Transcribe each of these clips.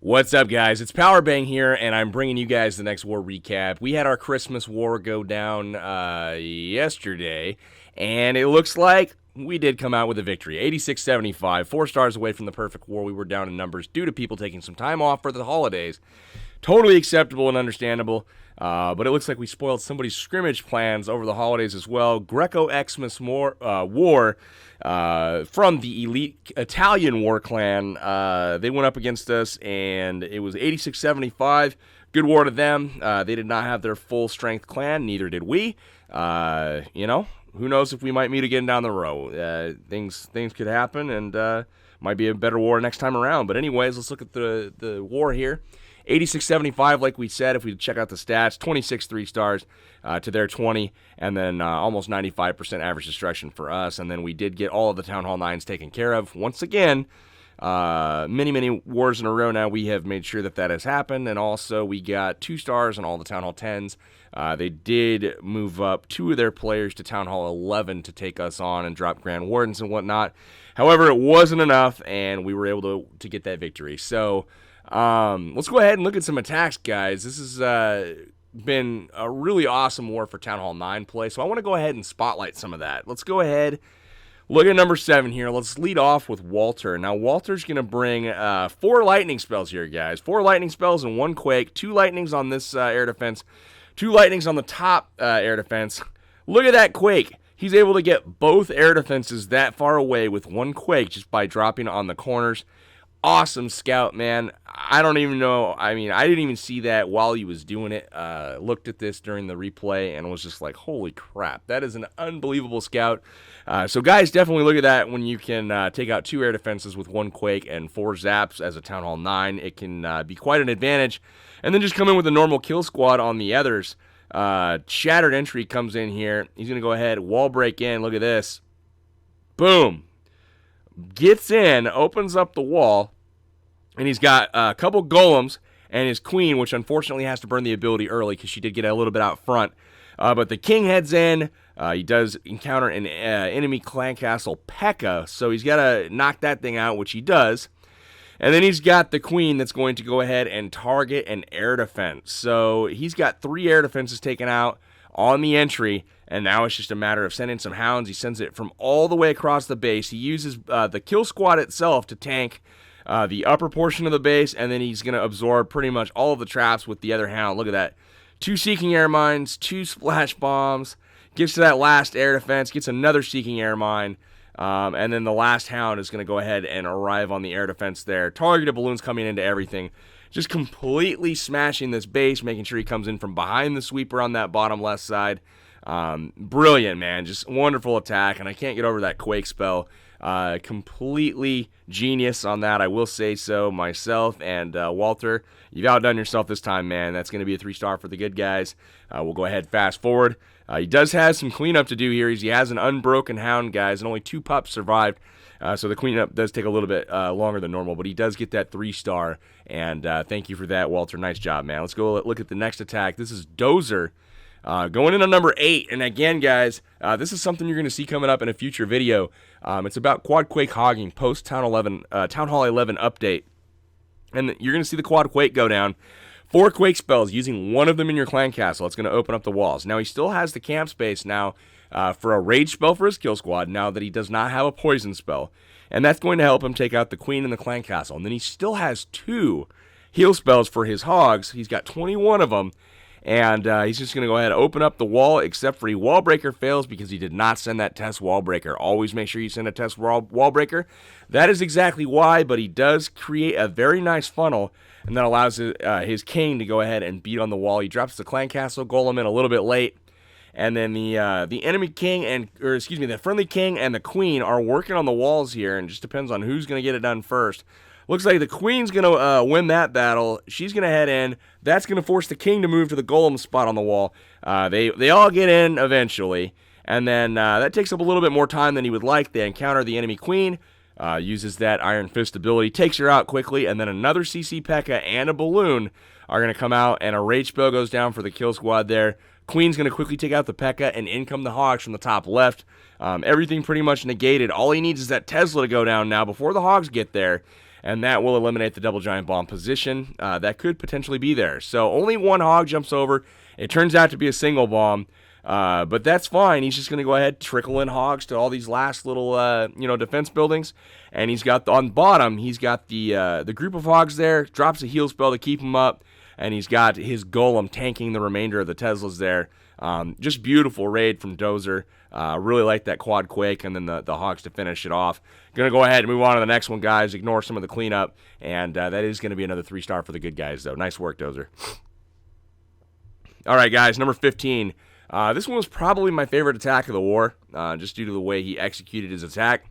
What's up, guys? It's Powerbang here, and I'm bringing you guys the next war recap. We had our Christmas war go down yesterday, and it looks like we did come out with a victory. 86-75, 4 stars away from the perfect war. We were down in numbers due to people taking some time off for the holidays. Totally acceptable and understandable, but it looks like we spoiled somebody's scrimmage plans over the holidays as well. Greco Xmas War from the elite Italian war clan. They went up against us, and it was 86-75. Good war to them. They did not have their full strength clan, neither did we. Who knows if we might meet again down the road. Things could happen, and might be a better war next time around. But anyways, let's look at the war here. 86-75, like we said, if we check out the stats, 26 3 stars to their 20, and then almost 95% average destruction for us. And then we did get all of the Town Hall 9s taken care of. Once again, many wars in a row now, we have made sure that has happened. And also, we got 2 stars on all the Town Hall 10s. They did move up 2 of their players to Town Hall 11 to take us on and drop Grand Wardens and whatnot. However, it wasn't enough, and we were able to get that victory. So let's go ahead and look at some attacks, guys. This has been a really awesome war for Town Hall 9 play, so I want to go ahead and spotlight some of that. Let's go ahead, look at number 7 here. Let's lead off with Walter. Now, Walter's going to bring 4 lightning spells here, guys. 4 lightning spells and 1 quake. 2 lightnings on this air defense. 2 lightnings on the top air defense. Look at that quake. He's able to get both air defenses that far away with 1 quake just by dropping on the corners. Awesome scout, man. I don't even know. I mean, I didn't even see that while he was doing it. Looked at this during the replay and was just like, holy crap. That is an unbelievable scout. So, guys, definitely look at that when you can take out 2 air defenses with 1 quake and 4 zaps as a Town Hall 9. It can be quite an advantage. And then just come in with a normal kill squad on the others. Shattered Entry comes in here. He's going to go ahead, wall break in. Look at this. Boom. Gets in, opens up the wall. And he's got a couple golems and his queen, which unfortunately has to burn the ability early because she did get a little bit out front. But the king heads in. He does encounter an enemy clan castle, P.E.K.K.A., so he's got to knock that thing out, which he does. And then he's got the queen that's going to go ahead and target an air defense. So he's got 3 air defenses taken out on the entry, and now it's just a matter of sending some hounds. He sends it from all the way across the base. He uses the kill squad itself to tank the upper portion of the base, and then he's going to absorb pretty much all of the traps with the other hound. Look at that. 2 Seeking Air Mines, 2 Splash Bombs, gets to that last air defense, gets another Seeking Air Mine, and then the last hound is going to go ahead and arrive on the air defense there. Targeted balloons coming into everything. Just completely smashing this base, making sure he comes in from behind the sweeper on that bottom left side. Brilliant, man. Just wonderful attack, and I can't get over that Quake spell. Completely genius on that, I will say so myself. And Walter, you've outdone yourself this time, man. That's going to be a 3-star for the good guys. We'll go ahead fast forward. He does have some cleanup to do here. He has an unbroken hound, guys, and only 2 pups survived. So the cleanup does take a little bit longer than normal, but he does get that 3-star. And thank you for that, Walter. Nice job, man. Let's go look at the next attack. This is Dozer. Going in on number 8, and again, guys, this is something you're going to see coming up in a future video. It's about Quad Quake hogging post Town Hall 11 update, and you're going to see the Quad Quake go down. 4 Quake spells, using 1 of them in your clan castle. It's going to open up the walls. Now he still has the camp space now for a rage spell for his kill squad. Now that he does not have a poison spell, and that's going to help him take out the queen in the clan castle. And then he still has 2 heal spells for his hogs. He's got 21 of them. And he's just going to go ahead and open up the wall, except for wall breaker fails because he did not send that test wall breaker. Always make sure you send a test wall breaker. That is exactly why, but he does create a very nice funnel, and that allows his king to go ahead and beat on the wall. He drops the clan castle golem in a little bit late, and then the enemy king the friendly king and the queen are working on the walls here, and it just depends on who's going to get it done first. Looks like the queen's going to win that battle. She's going to head in. That's going to force the king to move to the golem spot on the wall. They all get in eventually. And then that takes up a little bit more time than he would like. They encounter the enemy queen. Uses that Iron Fist ability. Takes her out quickly. And then another CC P.E.K.K.A. and a balloon are going to come out. And a rage spell goes down for the kill squad there. Queen's going to quickly take out the P.E.K.K.A. and in come the hogs from the top left. Everything pretty much negated. All he needs is that Tesla to go down now before the hogs get there. and that will eliminate the double giant bomb position that could potentially be there. So only one hog jumps over. It turns out to be a single bomb, but that's fine. He's just going to go ahead, trickle in hogs to all these last little, defense buildings, and he's got, on bottom, he's got the group of hogs there, drops a heal spell to keep him up, and he's got his golem tanking the remainder of the Teslas there. Just beautiful raid from Dozer. Really like that quad quake, and then the hogs to finish it off. Gonna go ahead and move on to the next one, guys. Ignore some of the cleanup, and that is going to be another 3-star for the good guys, though. Nice work, Dozer. All right, guys, number 15. This one was probably my favorite attack of the war, just due to the way he executed his attack.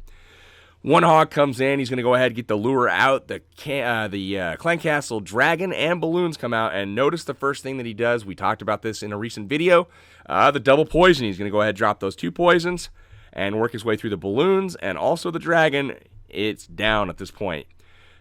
OneHawk comes in. He's going to go ahead and get the lure out. The Clan Castle Dragon and Balloons come out, and notice the first thing that he does. We talked about this in a recent video. The double poison. He's going to go ahead and drop those 2 poisons and work his way through the Balloons, and also the Dragon. It's down at this point.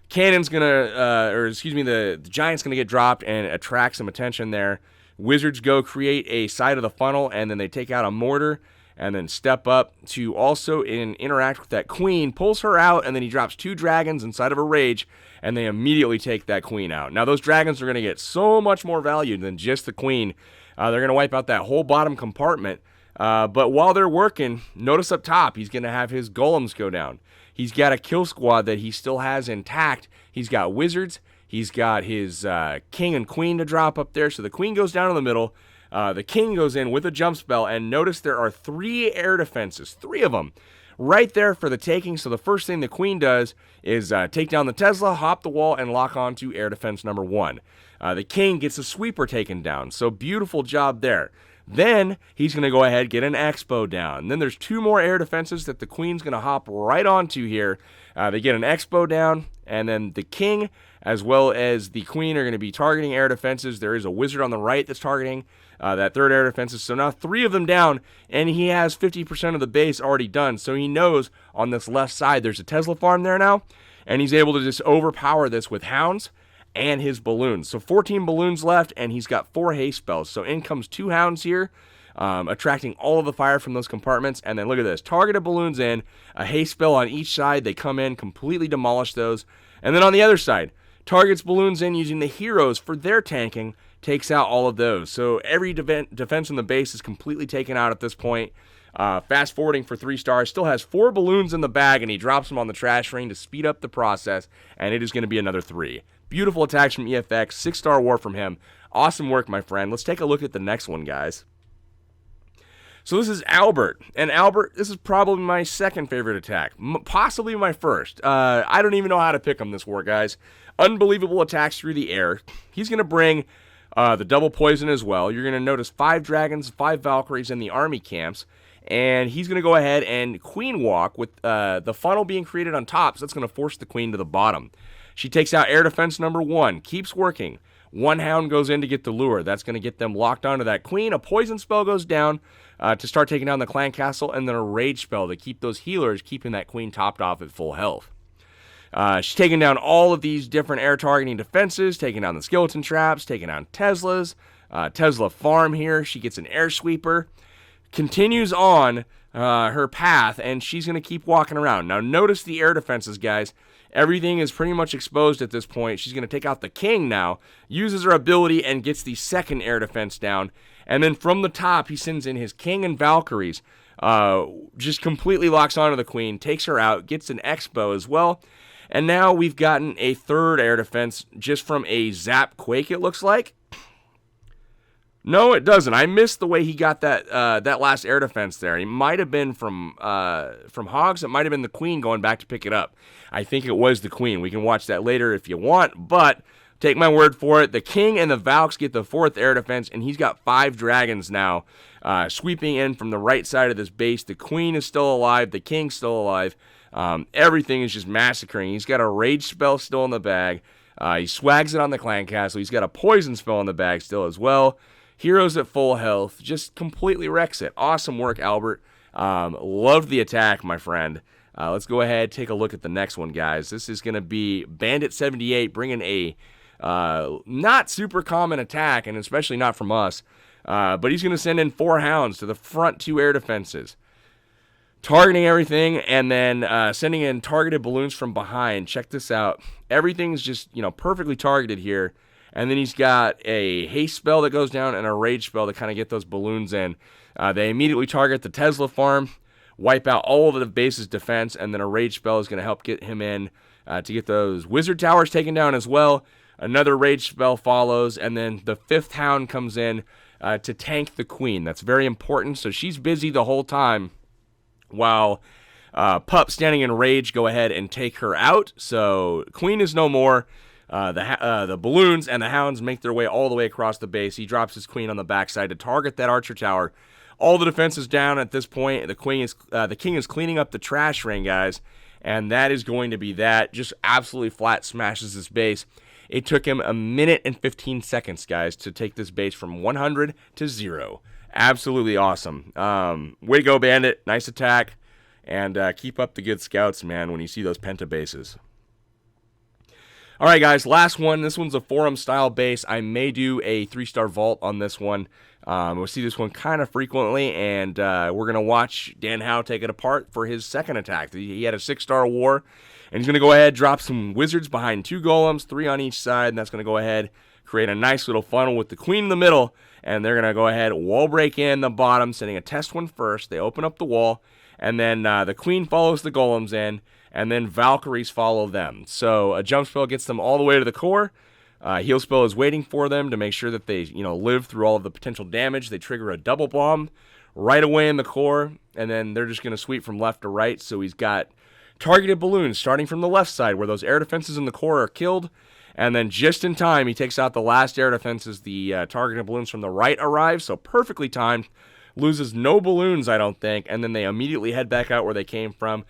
Cannon's going to, the Giant's going to get dropped and attract some attention there. Wizards go create a side of the funnel, and then they take out a mortar, and then step up to also interact with that queen, pulls her out, and then he drops 2 dragons inside of a rage, and they immediately take that queen out. Now, those dragons are going to get so much more value than just the queen. They're going to wipe out that whole bottom compartment, but while they're working, notice up top, he's going to have his golems go down. He's got a kill squad that he still has intact. He's got wizards. He's got his king and queen to drop up there, so the queen goes down in the middle. The king goes in with a jump spell, and notice there are 3 air defenses, 3 of them, right there for the taking. So the first thing the queen does is take down the Tesla, hop the wall, and lock onto air defense number 1. The king gets a sweeper taken down, so beautiful job there. Then he's going to go ahead, get an expo down. And then there's 2 more air defenses that the queen's going to hop right onto here. They get an expo down, and then the king as well as the queen are going to be targeting air defenses. There is a wizard on the right that's targeting that 3rd air defenses. So now 3 of them down, and he has 50% of the base already done. So he knows on this left side there's a Tesla farm there now, and he's able to just overpower this with hounds and his balloons. So 14 balloons left, and he's got 4 haste spells. So in comes 2 hounds here, attracting all of the fire from those compartments. And then look at this, targeted balloons in, a haste spell on each side. They come in, completely demolish those. And then on the other side, targets balloons in using the heroes for their tanking, takes out all of those. So every defense in the base is completely taken out at this point. Fast forwarding for 3 stars, still has 4 balloons in the bag, and he drops them on the trash ring to speed up the process, and it is going to be another 3. Beautiful attacks from EFX, 6-star war from him. Awesome work, my friend. Let's take a look at the next one, guys. So this is Albert, and Albert, this is probably my second favorite attack, possibly my first. I don't even know how to pick him this war, guys. Unbelievable attacks through the air. He's going to bring the double poison as well. You're going to notice 5 dragons, 5 Valkyries in the army camps, and he's going to go ahead and queen walk with the funnel being created on top, so that's going to force the queen to the bottom. She takes out air defense number 1, keeps working. 1 hound goes in to get the lure. That's going to get them locked onto that queen. A poison spell goes down to start taking down the clan castle, and then a rage spell to keep those healers, keeping that queen topped off at full health. She's taking down all of these different air targeting defenses, taking down the skeleton traps, taking down Teslas, Tesla farm here. She gets an air sweeper, continues on her path, and she's going to keep walking around. Now notice the air defenses, guys. Everything is pretty much exposed at this point. She's going to take out the king now, uses her ability, and gets the 2nd air defense down. And then from the top, he sends in his king and Valkyries, just completely locks onto the queen, takes her out, gets an expo as well. And now we've gotten a 3rd air defense just from a zap quake, it looks like. No, it doesn't. I missed the way he got that last air defense there. It might have been from Hogs. It might have been the queen going back to pick it up. I think it was the queen. We can watch that later if you want, but take my word for it. The king and the Valks get the 4th air defense, and he's got 5 dragons now sweeping in from the right side of this base. The queen is still alive. The king's still alive. Everything is just massacring. He's got a rage spell still in the bag. He swags it on the clan castle. He's got a poison spell in the bag still as well. Heroes at full health, just completely wrecks it. Awesome work, Albert. Loved the attack, my friend. Let's go ahead, take a look at the next one, guys. This is going to be Bandit 78 bringing a not super common attack, and especially not from us. But he's going to send in 4 hounds to the front 2 air defenses. targeting everything, and then sending in targeted balloons from behind. Check this out. Everything's just, perfectly targeted here. And then he's got a haste spell that goes down and a rage spell to kind of get those balloons in. They immediately target the Tesla farm, wipe out all of the base's defense, and then a rage spell is going to help get him in to get those wizard towers taken down as well. Another rage spell follows, and then the 5th hound comes in to tank the queen. That's very important, so she's busy the whole time while Pup standing in rage go ahead and take her out. So queen is no more. The balloons and the hounds make their way all the way across the base. He drops his queen on the backside to target that archer tower. All the defense is down at this point. The king is cleaning up the trash ring, guys, and that is going to be that. Just absolutely flat smashes this base. It took him 1 minute and 15 seconds, guys, to take this base from 100 to 0. Absolutely awesome. Way to go, Bandit. Nice attack, and keep up the good scouts, man, when you see those penta bases. All right, guys, last one. This one's a forum-style base. I may do a 3-star vault on this one. We'll see this one kind of frequently, and we're going to watch Dan Howe take it apart for his second attack. He had a 6-star war, and he's going to go ahead, drop some wizards behind 2 golems, 3 on each side, and that's going to go ahead, create a nice little funnel with the queen in the middle, and they're going to go ahead, wall break in the bottom, sending a test one first. They open up the wall, and then the queen follows the golems in, and then Valkyries follow them. So a jump spell gets them all the way to the core. Heal spell is waiting for them to make sure that they, live through all of the potential damage. They trigger a double bomb right away in the core, and then they're just going to sweep from left to right. So he's got targeted balloons starting from the left side where those air defenses in the core are killed. And then just in time, he takes out the last air defenses. The targeted balloons from the right arrive, so perfectly timed. Loses no balloons, I don't think, and then they immediately head back out where they came from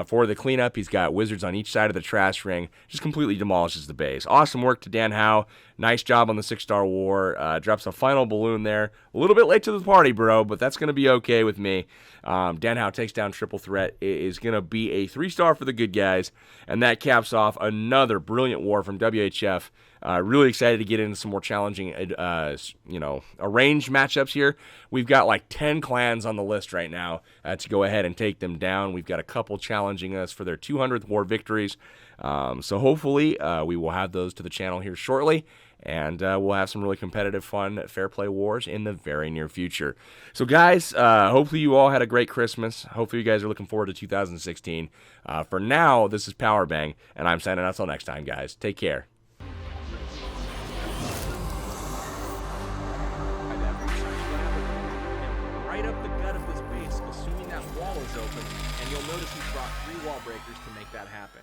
for the cleanup. He's got wizards on each side of the trash ring. Just completely demolishes the base. Awesome work to Dan Howe. Nice job on the 6-star war. Drops a final balloon there. A little bit late to the party, bro, but that's going to be okay with me. Dan Howe takes down triple threat. It is going to be a 3-star for the good guys, and that caps off another brilliant war from WHF. Really excited to get into some more challenging, arranged matchups here. We've got like 10 clans on the list right now to go ahead and take them down. We've got a couple challenging us for their 200th war victories. So hopefully we will have those to the channel here shortly, and we'll have some really competitive, fun, fair play wars in the very near future. So guys, hopefully you all had a great Christmas. Hopefully you guys are looking forward to 2016. For now, this is Powerbang, and I'm signing out until next time, guys. Take care. Right up the gut of this base, assuming that wall is open, and you'll notice he's brought 3 wall breakers to make that happen.